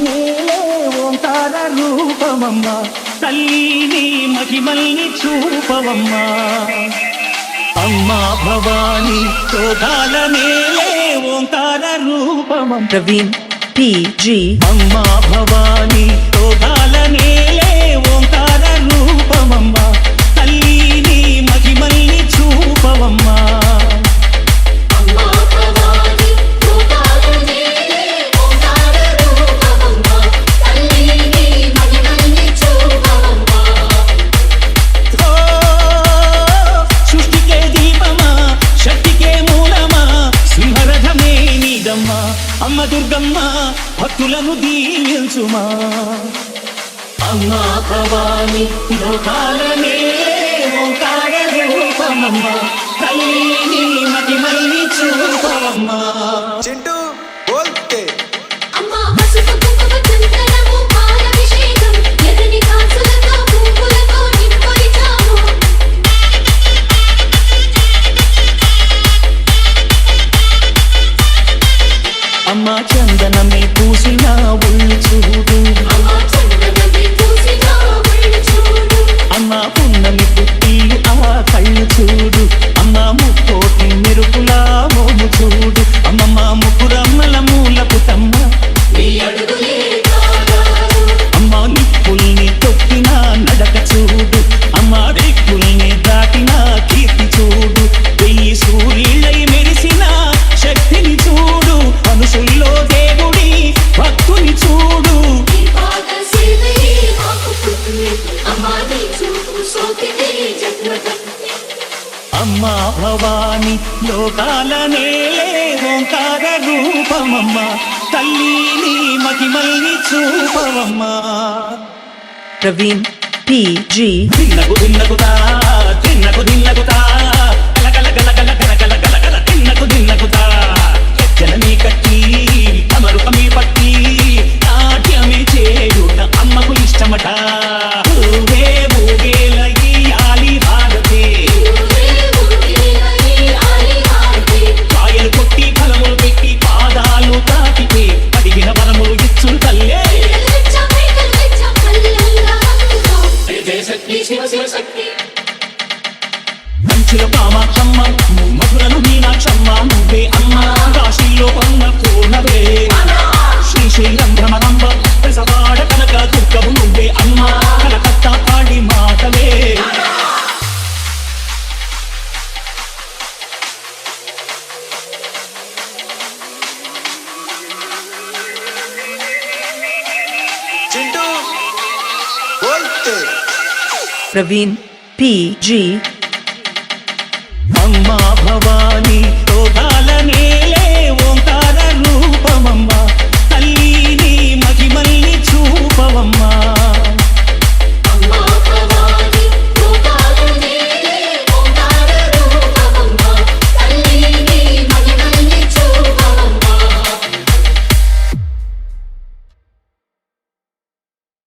నేలే ఓంకార రూపమమ్మ తల్లి మహిమల్ని చూపవమ్మా అమ్మా భవాని శోధాల నేలే ఓంకార రూపమమ్మ ప్రవీణ్ PG అమ్మా భవాని శోధాల నేలే ఓంకార రూపమమ్మ తల్లి మహిమల్ని చూపవమ్మా అమ్మ దుర్గమ్మ భక్తులను దీవించుమా అమ్మా భవాని లోకాలనే ఓంకార రూపమమ్మ తల్లి మహిమల్ని చూపవమ్మా చింటూ బోల్తే అమ్మా పసుపు కుంకుమ చందనము పాలభిషేకం ఎర్రని కాసులతో పువ్వులతో నింపొలిచాము అమ్మ చందనమే పూసిన ఒళ్ళు చూడు అమ్మ పున్నమి పుట్టిలు ఆ కళ్ళు చూడు అమ్మ ముక్కోటి మెరుపులా మోము చూడు అమ్మమ్మ ముకురమ్మల మూలపు తమ్మ అమ్మ నిప్పుల్ని తొక్కిన నడక చూడు అమ్మ దిక్కుల్ని దాటిన కీర్తి చూడు వెయ్యి సూర్యులై మెరిసిన శక్తిని చూడు మనుషుల్లో దేవుడి భక్తుని చూడు అమ్మా భవాని లోకాల నేలే ఓంకార రూపమమ్మ తల్లిని మహిమల్ని చూపవమ్మా ప్రవీణ్ PG దిన్నగుతా దిన్నగుతా గల గల గల గల గల గల గల దిన్నగుతా జననీ కట్టి తమరు కమి పట్టి నాట్యమే చేయుట అమ్మకు ఇష్టమట ఆలి భారతే కాయలు కొట్టి ఫలములు పెట్టి పాదాలు తాకితే అడిగిన వరములు ఇచ్చును తల్లే మంచుల కామాక్షమ్మ మధురను మీనాక్షమ్మ నువ్వే అమ్మ కాశీలో కొన్న పూర్ణవే శ్రీశైలం భ్రమరంబ ప్రసవాడ కనక దుర్గము నువ్వే అమ్మ కలకత్తా కాళీ మాతవే చింటూ బోల్తే ప్రవీణ్ PG అమ్మా భవాని